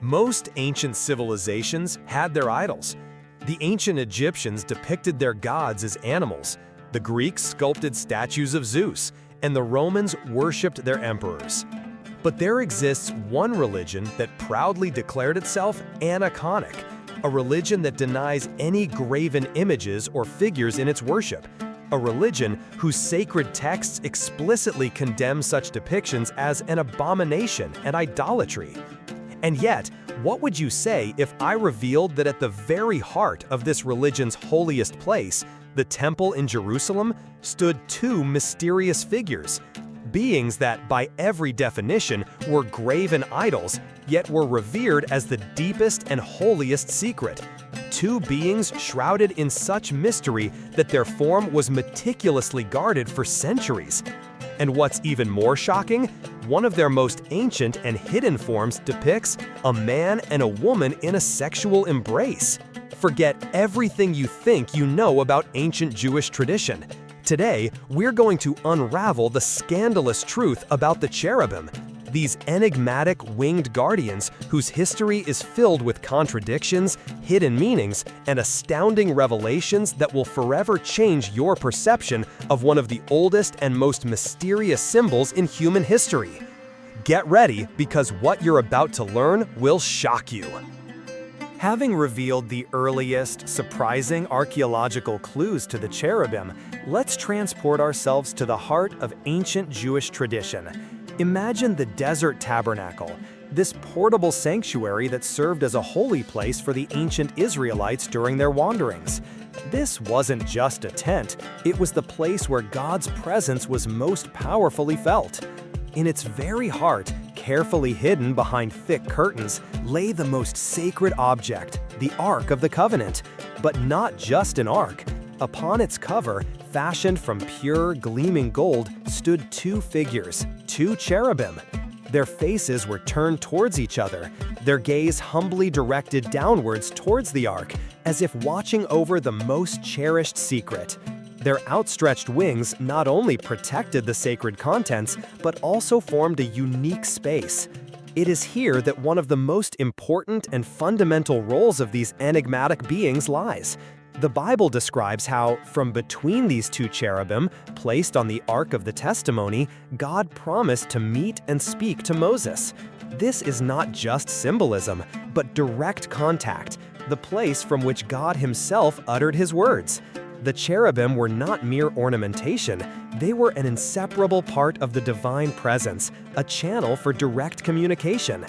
Most ancient civilizations had their idols. The ancient Egyptians depicted their gods as animals, the Greeks sculpted statues of Zeus, and the Romans worshipped their emperors. But there exists one religion that proudly declared itself aniconic, a religion that denies any graven images or figures in its worship, a religion whose sacred texts explicitly condemn such depictions as an abomination and idolatry. And yet, what would you say if I revealed that at the very heart of this religion's holiest place, the temple in Jerusalem, stood two mysterious figures, beings that, by every definition, were graven idols, yet were revered as the deepest and holiest secret? Two beings shrouded in such mystery that their form was meticulously guarded for centuries. And what's even more shocking, one of their most ancient and hidden forms depicts a man and a woman in a sexual embrace. Forget everything you think you know about ancient Jewish tradition. Today, we're going to unravel the scandalous truth about the cherubim, these enigmatic winged guardians whose history is filled with contradictions, hidden meanings, and astounding revelations that will forever change your perception of one of the oldest and most mysterious symbols in human history. Get ready, because what you're about to learn will shock you. Having revealed the earliest, surprising archaeological clues to the cherubim, let's transport ourselves to the heart of ancient Jewish tradition. Imagine the desert tabernacle, this portable sanctuary that served as a holy place for the ancient Israelites during their wanderings. This wasn't just a tent, it was the place where God's presence was most powerfully felt. In its very heart, carefully hidden behind thick curtains, lay the most sacred object, the Ark of the Covenant. But not just an ark. Upon its cover, fashioned from pure, gleaming gold, stood two figures, two cherubim. Their faces were turned towards each other, their gaze humbly directed downwards towards the ark, as if watching over the most cherished secret. Their outstretched wings not only protected the sacred contents, but also formed a unique space. It is here that one of the most important and fundamental roles of these enigmatic beings lies. The Bible describes how, from between these two cherubim, placed on the Ark of the Testimony, God promised to meet and speak to Moses. This is not just symbolism, but direct contact, the place from which God himself uttered his words. The cherubim were not mere ornamentation, they were an inseparable part of the divine presence, a channel for direct communication.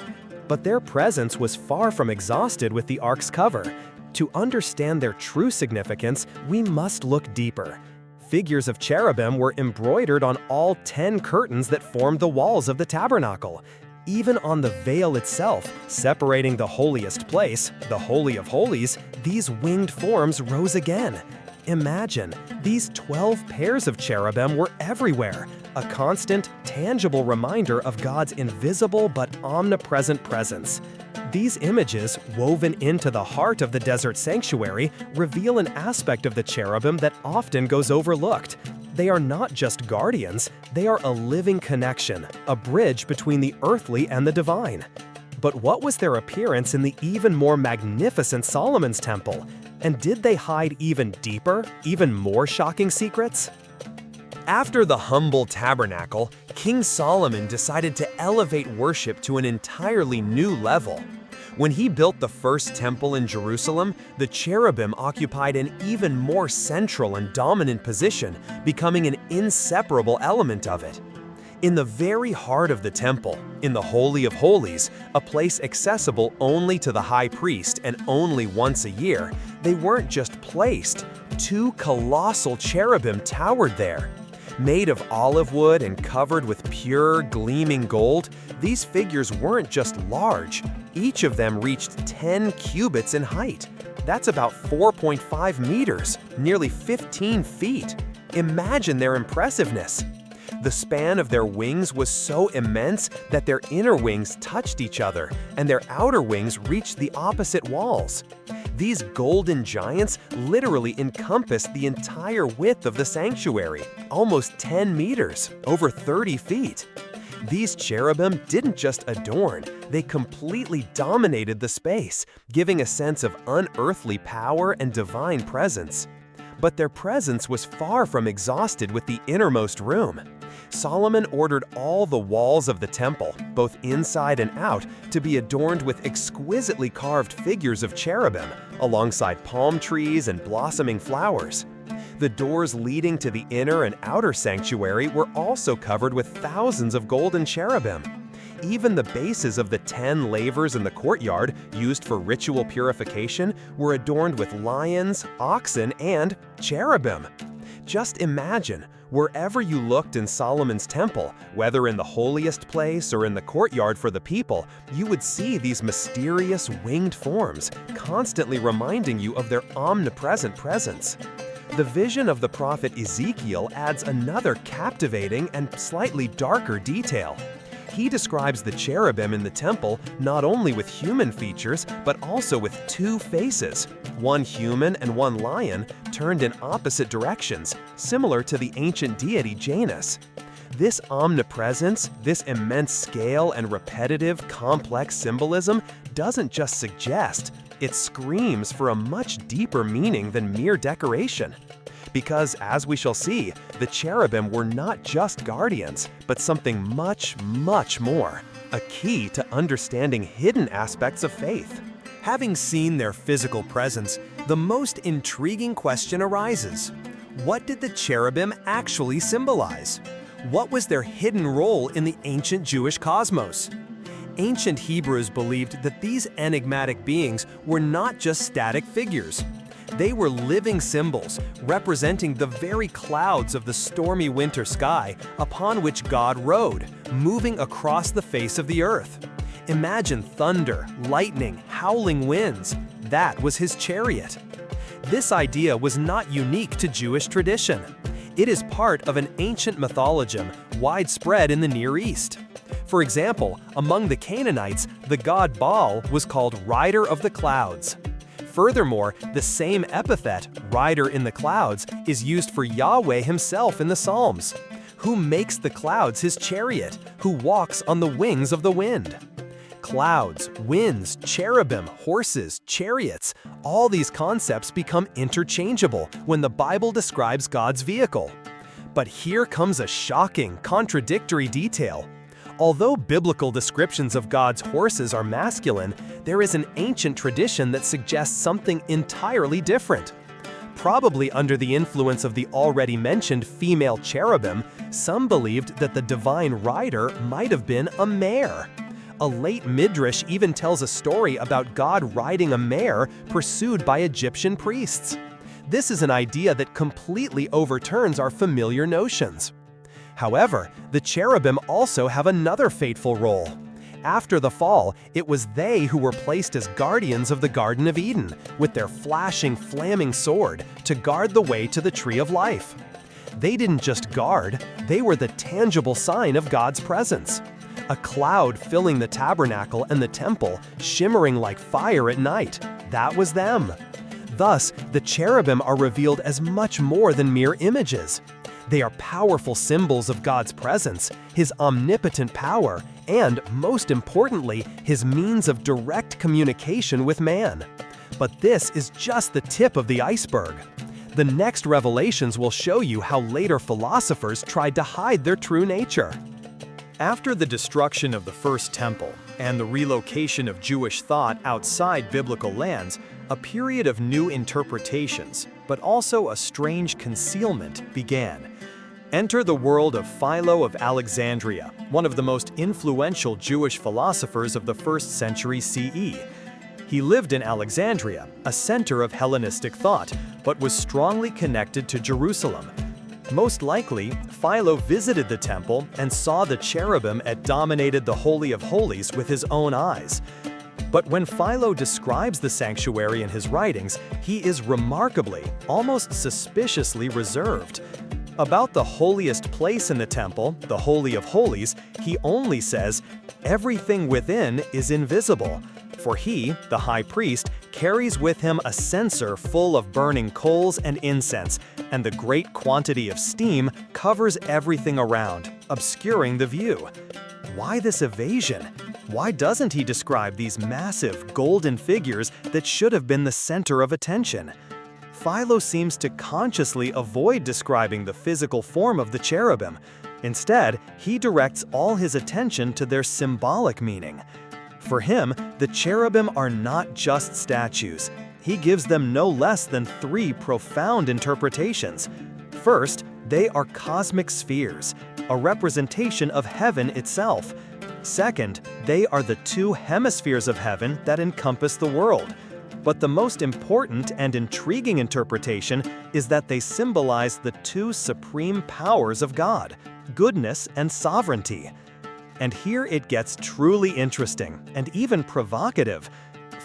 But their presence was far from exhausted with the ark's cover. To understand their true significance, we must look deeper. Figures of cherubim were embroidered on all 10 curtains that formed the walls of the tabernacle. Even on the veil itself, separating the holiest place, the Holy of Holies, these winged forms rose again. Imagine, these 12 pairs of cherubim were everywhere, a constant, tangible reminder of God's invisible but omnipresent presence. These images, woven into the heart of the desert sanctuary, reveal an aspect of the cherubim that often goes overlooked. They are not just guardians, they are a living connection, a bridge between the earthly and the divine. But what was their appearance in the even more magnificent Solomon's temple? And did they hide even deeper, even more shocking secrets? After the humble tabernacle, King Solomon decided to elevate worship to an entirely new level. When he built the first temple in Jerusalem, the cherubim occupied an even more central and dominant position, becoming an inseparable element of it. In the very heart of the temple, in the Holy of Holies, a place accessible only to the high priest and only once a year, they weren't just placed. Two colossal cherubim towered there. Made of olive wood and covered with pure, gleaming gold, these figures weren't just large. Each of them reached 10 cubits in height. That's about 4.5 meters, nearly 15 feet. Imagine their impressiveness. The span of their wings was so immense that their inner wings touched each other, and their outer wings reached the opposite walls. These golden giants literally encompassed the entire width of the sanctuary, almost 10 meters, over 30 feet. These cherubim didn't just adorn, they completely dominated the space, giving a sense of unearthly power and divine presence. But their presence was far from exhausted with the innermost room. Solomon ordered all the walls of the temple, both inside and out, to be adorned with exquisitely carved figures of cherubim, alongside palm trees and blossoming flowers. The doors leading to the inner and outer sanctuary were also covered with thousands of golden cherubim. Even the bases of the 10 lavers in the courtyard, used for ritual purification, were adorned with lions, oxen, and cherubim. Just imagine, wherever you looked in Solomon's temple, whether in the holiest place or in the courtyard for the people, you would see these mysterious winged forms, constantly reminding you of their omnipresent presence. The vision of the prophet Ezekiel adds another captivating and slightly darker detail. He describes the cherubim in the temple not only with human features, but also with 2 faces, one human and one lion, turned in opposite directions, similar to the ancient deity Janus. This omnipresence, this immense scale and repetitive, complex symbolism doesn't just suggest, it screams for a much deeper meaning than mere decoration. Because, as we shall see, the cherubim were not just guardians, but something much, much more, a key to understanding hidden aspects of faith. Having seen their physical presence, the most intriguing question arises. What did the cherubim actually symbolize? What was their hidden role in the ancient Jewish cosmos? Ancient Hebrews believed that these enigmatic beings were not just static figures. They were living symbols, representing the very clouds of the stormy winter sky upon which God rode, moving across the face of the earth. Imagine thunder, lightning, howling winds. That was his chariot. This idea was not unique to Jewish tradition. It is part of an ancient mythology widespread in the Near East. For example, among the Canaanites, the god Baal was called Rider of the Clouds. Furthermore, the same epithet, rider in the clouds, is used for Yahweh himself in the Psalms, who makes the clouds his chariot, who walks on the wings of the wind. Clouds, winds, cherubim, horses, chariots, all these concepts become interchangeable when the Bible describes God's vehicle. But here comes a shocking, contradictory detail. Although biblical descriptions of God's horses are masculine, there is an ancient tradition that suggests something entirely different. Probably under the influence of the already mentioned female cherubim, some believed that the divine rider might have been a mare. A late midrash even tells a story about God riding a mare pursued by Egyptian priests. This is an idea that completely overturns our familiar notions. However, the cherubim also have another fateful role. After the fall, it was they who were placed as guardians of the Garden of Eden, with their flashing, flaming sword, to guard the way to the tree of life. They didn't just guard, they were the tangible sign of God's presence. A cloud filling the tabernacle and the temple, shimmering like fire at night. That was them. Thus, the cherubim are revealed as much more than mere images. They are powerful symbols of God's presence, His omnipotent power, and, most importantly, His means of direct communication with man. But this is just the tip of the iceberg. The next revelations will show you how later philosophers tried to hide their true nature. After the destruction of the First Temple and the relocation of Jewish thought outside biblical lands, a period of new interpretations, but also a strange concealment, began. Enter the world of Philo of Alexandria, one of the most influential Jewish philosophers of the 1st century CE. He lived in Alexandria, a center of Hellenistic thought, but was strongly connected to Jerusalem. Most likely, Philo visited the temple and saw the cherubim that dominated the Holy of Holies with his own eyes. But when Philo describes the sanctuary in his writings, he is remarkably, almost suspiciously reserved. About the holiest place in the temple, the Holy of Holies, he only says, "Everything within is invisible." For he, the high priest, carries with him a censer full of burning coals and incense, and the great quantity of steam covers everything around, obscuring the view. Why this evasion? Why doesn't he describe these massive, golden figures that should have been the center of attention? Philo seems to consciously avoid describing the physical form of the cherubim. Instead, he directs all his attention to their symbolic meaning. For him, the cherubim are not just statues. He gives them no less than 3 profound interpretations. First, they are cosmic spheres, a representation of heaven itself. Second, they are the 2 hemispheres of heaven that encompass the world. But the most important and intriguing interpretation is that they symbolize the 2 supreme powers of God, goodness and sovereignty. And here it gets truly interesting and even provocative.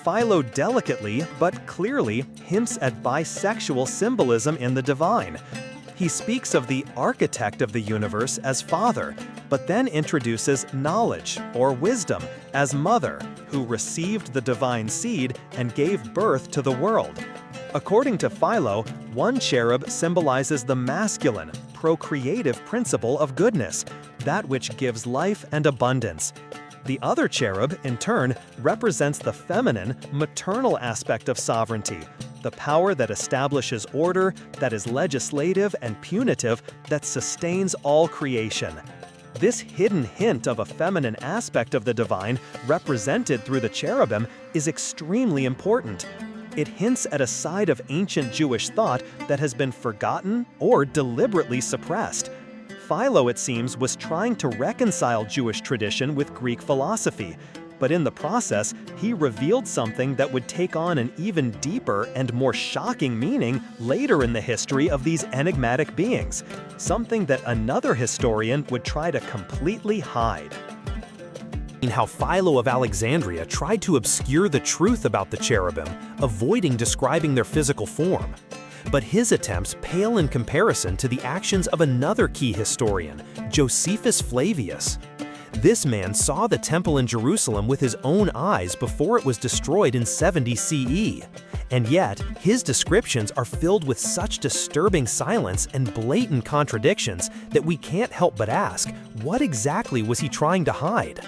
Philo delicately but clearly hints at bisexual symbolism in the divine. He speaks of the architect of the universe as father, but then introduces knowledge or wisdom as mother, who received the divine seed and gave birth to the world. According to Philo, one cherub symbolizes the masculine, procreative principle of goodness, that which gives life and abundance. The other cherub, in turn, represents the feminine, maternal aspect of sovereignty, the power that establishes order, that is legislative and punitive, that sustains all creation. This hidden hint of a feminine aspect of the divine, represented through the cherubim, is extremely important. It hints at a side of ancient Jewish thought that has been forgotten or deliberately suppressed. Philo, it seems, was trying to reconcile Jewish tradition with Greek philosophy, but in the process, he revealed something that would take on an even deeper and more shocking meaning later in the history of these enigmatic beings, something that another historian would try to completely hide. How Philo of Alexandria tried to obscure the truth about the cherubim, avoiding describing their physical form. But his attempts pale in comparison to the actions of another key historian, Josephus Flavius. This man saw the temple in Jerusalem with his own eyes before it was destroyed in 70 CE. And yet, his descriptions are filled with such disturbing silence and blatant contradictions that we can't help but ask, what exactly was he trying to hide?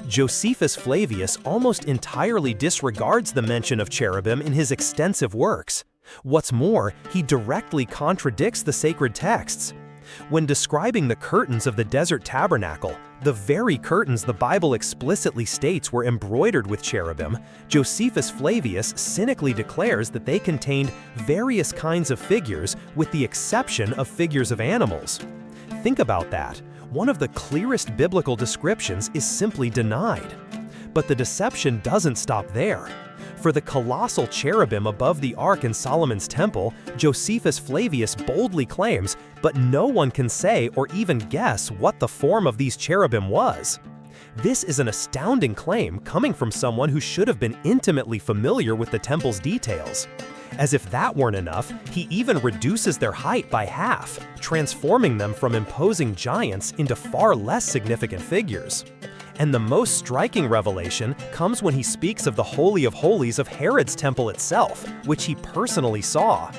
Josephus Flavius almost entirely disregards the mention of cherubim in his extensive works. What's more, he directly contradicts the sacred texts. When describing the curtains of the desert tabernacle, the very curtains the Bible explicitly states were embroidered with cherubim, Josephus Flavius cynically declares that they contained various kinds of figures with the exception of figures of animals. Think about that. One of the clearest biblical descriptions is simply denied. But the deception doesn't stop there. For the colossal cherubim above the ark in Solomon's temple, Josephus Flavius boldly claims, but no one can say or even guess what the form of these cherubim was. This is an astounding claim coming from someone who should have been intimately familiar with the temple's details. As if that weren't enough, he even reduces their height by half, transforming them from imposing giants into far less significant figures. And the most striking revelation comes when he speaks of the Holy of Holies of Herod's temple itself, which he personally saw.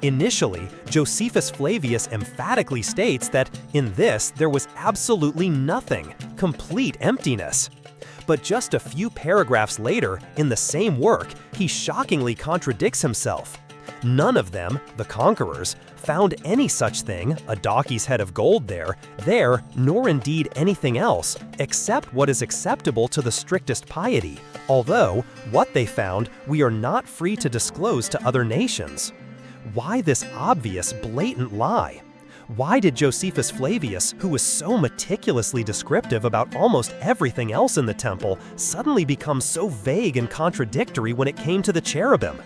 Initially, Josephus Flavius emphatically states that in this there was absolutely nothing, complete emptiness. But just a few paragraphs later, in the same work, he shockingly contradicts himself. None of them, the conquerors, found any such thing, a donkey's head of gold there, nor indeed anything else, except what is acceptable to the strictest piety, although what they found we are not free to disclose to other nations. Why this obvious, blatant lie? Why did Josephus Flavius, who was so meticulously descriptive about almost everything else in the temple, suddenly become so vague and contradictory when it came to the cherubim?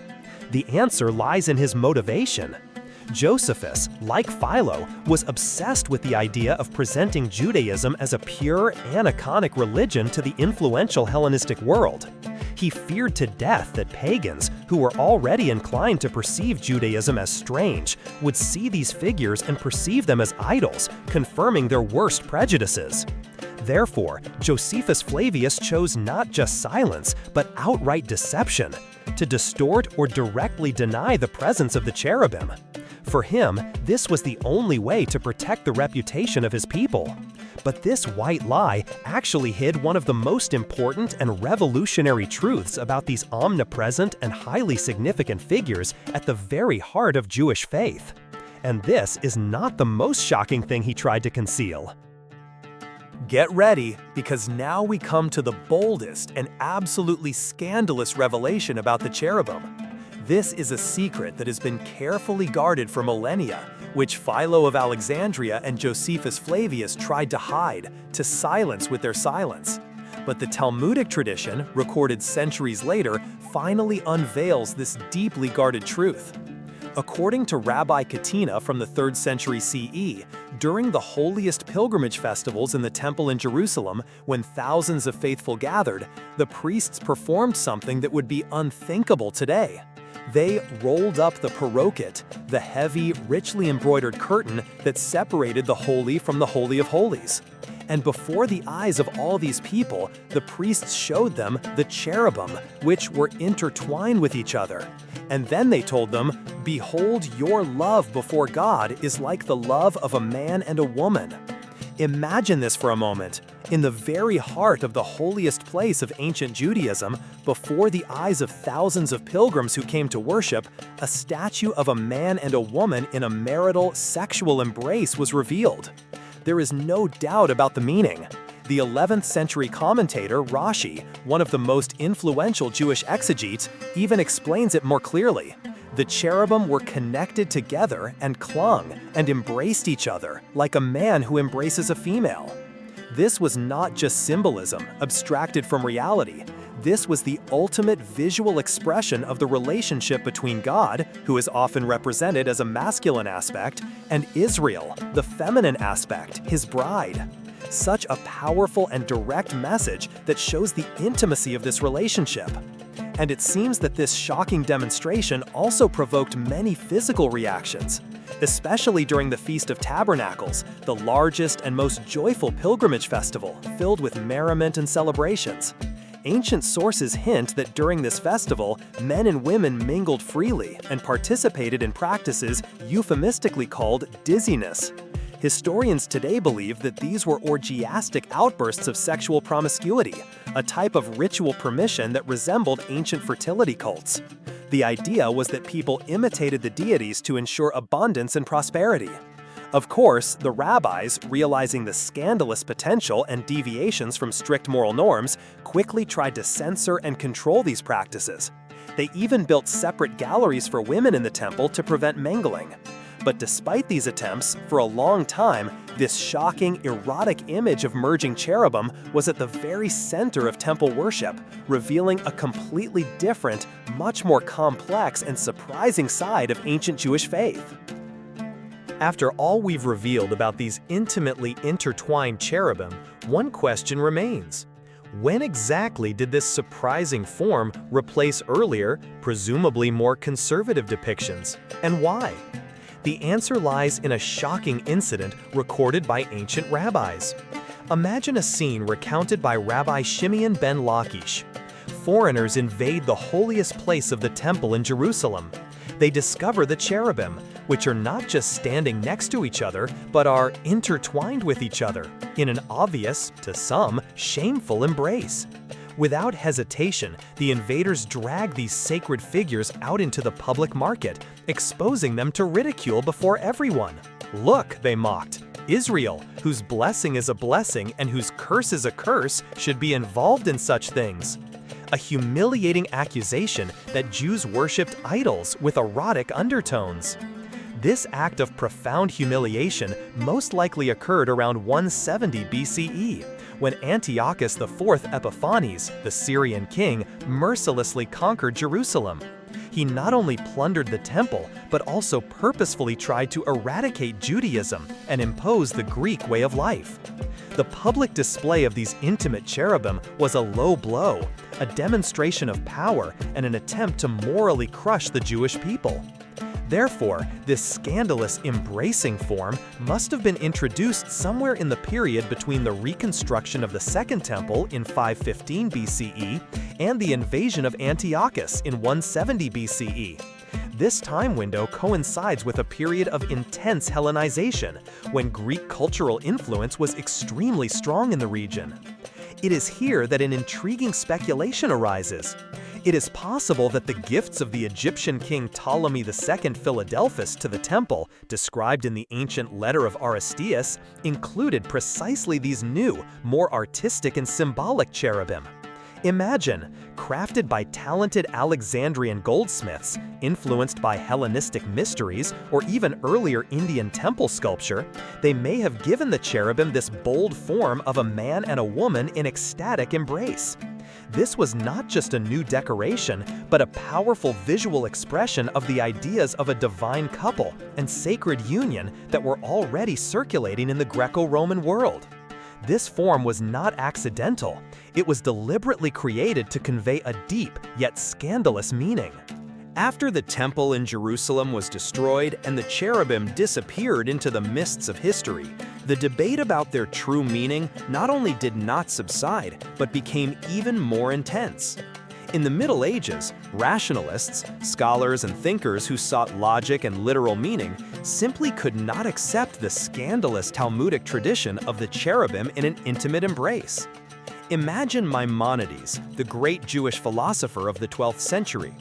The answer lies in his motivation. Josephus, like Philo, was obsessed with the idea of presenting Judaism as a pure, aniconic religion to the influential Hellenistic world. He feared to death that pagans, who were already inclined to perceive Judaism as strange, would see these figures and perceive them as idols, confirming their worst prejudices. Therefore, Josephus Flavius chose not just silence, but outright deception, to distort or directly deny the presence of the cherubim. For him, this was the only way to protect the reputation of his people. But this white lie actually hid one of the most important and revolutionary truths about these omnipresent and highly significant figures at the very heart of Jewish faith. And this is not the most shocking thing he tried to conceal. Get ready, because now we come to the boldest and absolutely scandalous revelation about the cherubim. This is a secret that has been carefully guarded for millennia, which Philo of Alexandria and Josephus Flavius tried to hide, to silence with their silence. But the Talmudic tradition, recorded centuries later, finally unveils this deeply guarded truth. According to Rabbi Katina from the 3rd century CE, during the holiest pilgrimage festivals in the temple in Jerusalem, when thousands of faithful gathered, the priests performed something that would be unthinkable today. They rolled up the parokhet, the heavy, richly embroidered curtain that separated the holy from the Holy of Holies. And before the eyes of all these people, the priests showed them the cherubim, which were intertwined with each other. And then they told them, "Behold, your love before God is like the love of a man and a woman." Imagine this for a moment. In the very heart of the holiest place of ancient Judaism, before the eyes of thousands of pilgrims who came to worship, a statue of a man and a woman in a marital, sexual embrace was revealed. There is no doubt about the meaning. The 11th century commentator Rashi, one of the most influential Jewish exegetes, even explains it more clearly. The cherubim were connected together and clung and embraced each other like a man who embraces a female. This was not just symbolism, abstracted from reality. This was the ultimate visual expression of the relationship between God, who is often represented as a masculine aspect, and Israel, the feminine aspect, his bride. Such a powerful and direct message that shows the intimacy of this relationship. And it seems that this shocking demonstration also provoked many physical reactions, especially during the Feast of Tabernacles, the largest and most joyful pilgrimage festival, filled with merriment and celebrations. Ancient sources hint that during this festival, men and women mingled freely and participated in practices euphemistically called dizziness. Historians today believe that these were orgiastic outbursts of sexual promiscuity, a type of ritual permission that resembled ancient fertility cults. The idea was that people imitated the deities to ensure abundance and prosperity. Of course, the rabbis, realizing the scandalous potential and deviations from strict moral norms, quickly tried to censor and control these practices. They even built separate galleries for women in the temple to prevent mingling. But despite these attempts, for a long time, this shocking, erotic image of merging cherubim was at the very center of temple worship, revealing a completely different, much more complex and surprising side of ancient Jewish faith. After all we've revealed about these intimately intertwined cherubim, one question remains. When exactly did this surprising form replace earlier, presumably more conservative depictions, and why? The answer lies in a shocking incident recorded by ancient rabbis. Imagine a scene recounted by Rabbi Shimeon ben Lachish. Foreigners invade the holiest place of the temple in Jerusalem. They discover the cherubim, which are not just standing next to each other, but are intertwined with each other in an obvious, to some, shameful embrace. Without hesitation, the invaders drag these sacred figures out into the public market, exposing them to ridicule before everyone. "Look," they mocked, "Israel, whose blessing is a blessing and whose curse is a curse, should be involved in such things." A humiliating accusation that Jews worshipped idols with erotic undertones. This act of profound humiliation most likely occurred around 170 BCE, when Antiochus IV Epiphanes, the Syrian king, mercilessly conquered Jerusalem. He not only plundered the temple, but also purposefully tried to eradicate Judaism and impose the Greek way of life. The public display of these intimate cherubim was a low blow, a demonstration of power and an attempt to morally crush the Jewish people. Therefore, this scandalous embracing form must have been introduced somewhere in the period between the reconstruction of the Second Temple in 515 BCE and the invasion of Antiochus in 170 BCE. This time window coincides with a period of intense Hellenization, when Greek cultural influence was extremely strong in the region. It is here that an intriguing speculation arises. It is possible that the gifts of the Egyptian king Ptolemy II Philadelphus to the temple, described in the ancient letter of Aristeas, included precisely these new, more artistic and symbolic cherubim. Imagine, crafted by talented Alexandrian goldsmiths, influenced by Hellenistic mysteries or even earlier Indian temple sculpture, they may have given the cherubim this bold form of a man and a woman in ecstatic embrace. This was not just a new decoration, but a powerful visual expression of the ideas of a divine couple and sacred union that were already circulating in the Greco-Roman world. This form was not accidental. It was deliberately created to convey a deep yet scandalous meaning. After the temple in Jerusalem was destroyed and the cherubim disappeared into the mists of history, the debate about their true meaning not only did not subside, but became even more intense. In the Middle Ages, rationalists, scholars and thinkers who sought logic and literal meaning simply could not accept the scandalous Talmudic tradition of the cherubim in an intimate embrace. Imagine Maimonides, the great Jewish philosopher of the 12th century.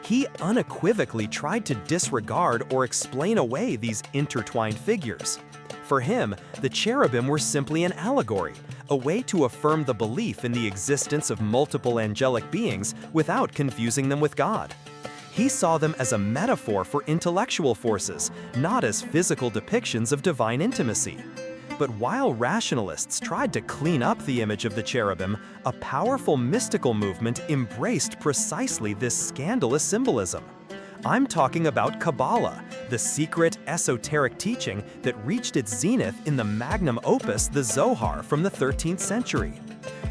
He unequivocally tried to disregard or explain away these intertwined figures. For him, the cherubim were simply an allegory, a way to affirm the belief in the existence of multiple angelic beings without confusing them with God. He saw them as a metaphor for intellectual forces, not as physical depictions of divine intimacy. But while rationalists tried to clean up the image of the cherubim, a powerful mystical movement embraced precisely this scandalous symbolism. I'm talking about Kabbalah, the secret, esoteric teaching that reached its zenith in the magnum opus, the Zohar, from the 13th century.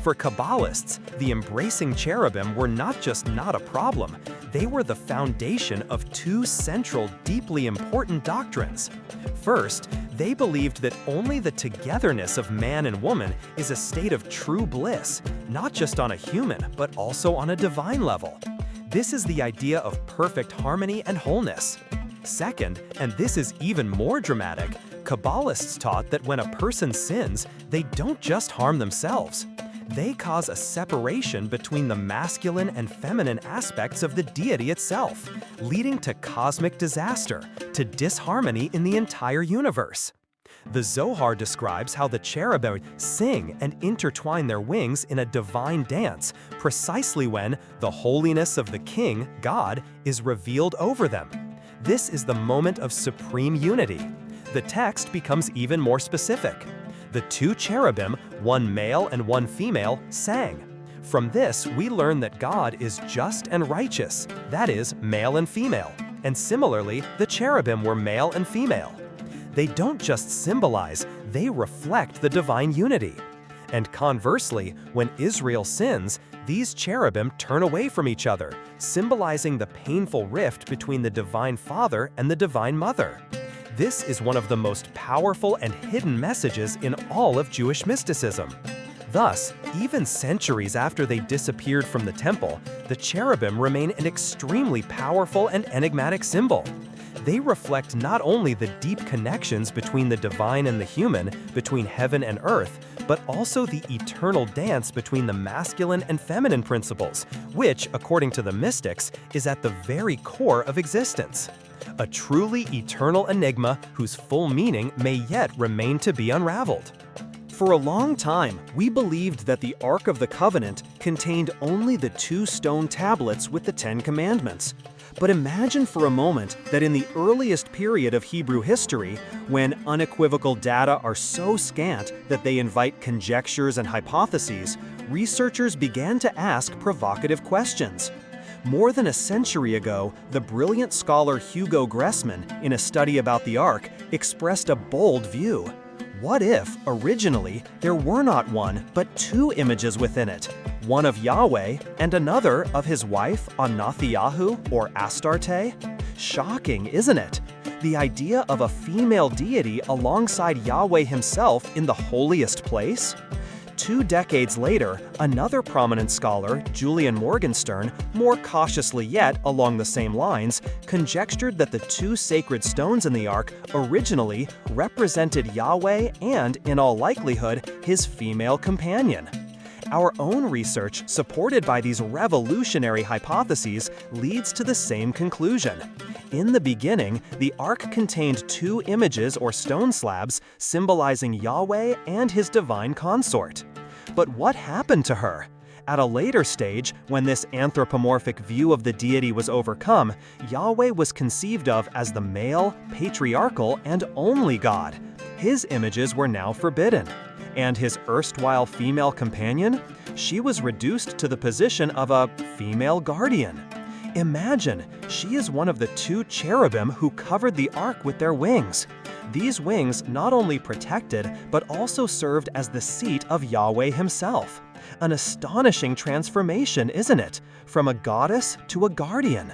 For Kabbalists, the embracing cherubim were not just not a problem, they were the foundation of two central, deeply important doctrines. First, they believed that only the togetherness of man and woman is a state of true bliss, not just on a human, but also on a divine level. This is the idea of perfect harmony and wholeness. Second, and this is even more dramatic, Kabbalists taught that when a person sins, they don't just harm themselves. They cause a separation between the masculine and feminine aspects of the deity itself, leading to cosmic disaster, to disharmony in the entire universe. The Zohar describes how the cherubim sing and intertwine their wings in a divine dance, precisely when the holiness of the king, God, is revealed over them. This is the moment of supreme unity. The text becomes even more specific. The two cherubim, one male and one female, sang. From this, we learn that God is just and righteous, that is, male and female. And similarly, the cherubim were male and female. They don't just symbolize, they reflect the divine unity. And conversely, when Israel sins, these cherubim turn away from each other, symbolizing the painful rift between the Divine Father and the Divine Mother. This is one of the most powerful and hidden messages in all of Jewish mysticism. Thus, even centuries after they disappeared from the temple, the cherubim remain an extremely powerful and enigmatic symbol. They reflect not only the deep connections between the divine and the human, between heaven and earth, but also the eternal dance between the masculine and feminine principles, which, according to the mystics, is at the very core of existence. A truly eternal enigma whose full meaning may yet remain to be unraveled. For a long time, we believed that the Ark of the Covenant contained only the 2 stone tablets with the 10 Commandments. But imagine for a moment that in the earliest period of Hebrew history, when unequivocal data are so scant that they invite conjectures and hypotheses, researchers began to ask provocative questions. More than a century ago, the brilliant scholar Hugo Gressman, in a study about the Ark, expressed a bold view. What if, originally, there were not 1, but 2 images within it? One of Yahweh and another of his wife, Anathiyahu or Astarte? Shocking, isn't it? The idea of a female deity alongside Yahweh himself in the holiest place? 2 decades later, another prominent scholar, Julian Morgenstern, more cautiously yet along the same lines, conjectured that the 2 sacred stones in the ark originally represented Yahweh and, in all likelihood, his female companion. Our own research, supported by these revolutionary hypotheses, leads to the same conclusion. In the beginning, the ark contained 2 images or stone slabs symbolizing Yahweh and his divine consort. But what happened to her? At a later stage, when this anthropomorphic view of the deity was overcome, Yahweh was conceived of as the male, patriarchal, and only God. His images were now forbidden. And his erstwhile female companion? She was reduced to the position of a female guardian. Imagine, she is one of the 2 cherubim who covered the ark with their wings. These wings not only protected, but also served as the seat of Yahweh himself. An astonishing transformation, isn't it? From a goddess to a guardian.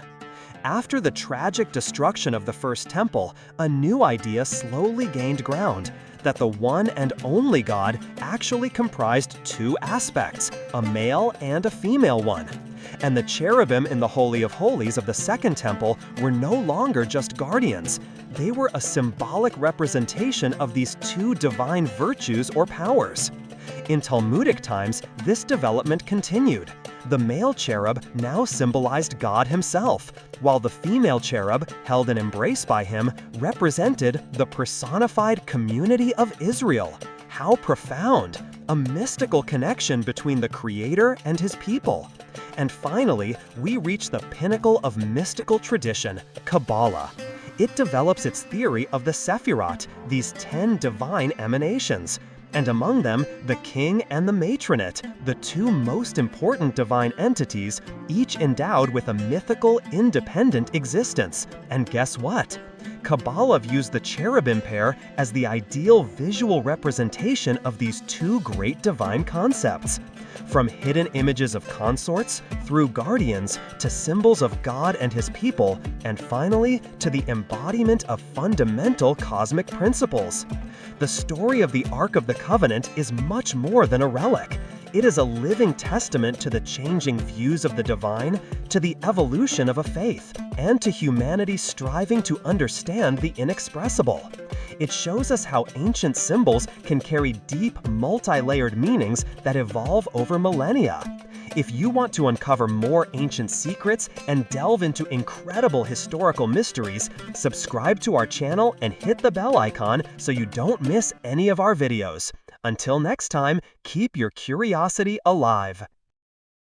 After the tragic destruction of the first temple, a new idea slowly gained ground, that the one and only God actually comprised 2 aspects, a male and a female one. And the cherubim in the Holy of Holies of the Second Temple were no longer just guardians. They were a symbolic representation of these 2 divine virtues or powers. In Talmudic times, this development continued. The male cherub now symbolized God himself, while the female cherub, held in embrace by him, represented the personified community of Israel. How profound! A mystical connection between the Creator and his people. And finally, we reach the pinnacle of mystical tradition, Kabbalah. It develops its theory of the Sephirot, these 10 divine emanations. And among them, the king and the matronate, the 2 most important divine entities, each endowed with a mythical, independent existence. And guess what? Kabbalah views the cherubim pair as the ideal visual representation of these 2 great divine concepts. From hidden images of consorts, through guardians, to symbols of God and his people, and finally, to the embodiment of fundamental cosmic principles. The story of the Ark of the Covenant is much more than a relic. It is a living testament to the changing views of the divine, to the evolution of a faith, and to humanity striving to understand the inexpressible. It shows us how ancient symbols can carry deep, multi-layered meanings that evolve over millennia. If you want to uncover more ancient secrets and delve into incredible historical mysteries, subscribe to our channel and hit the bell icon so you don't miss any of our videos. Until next time, keep your curiosity alive.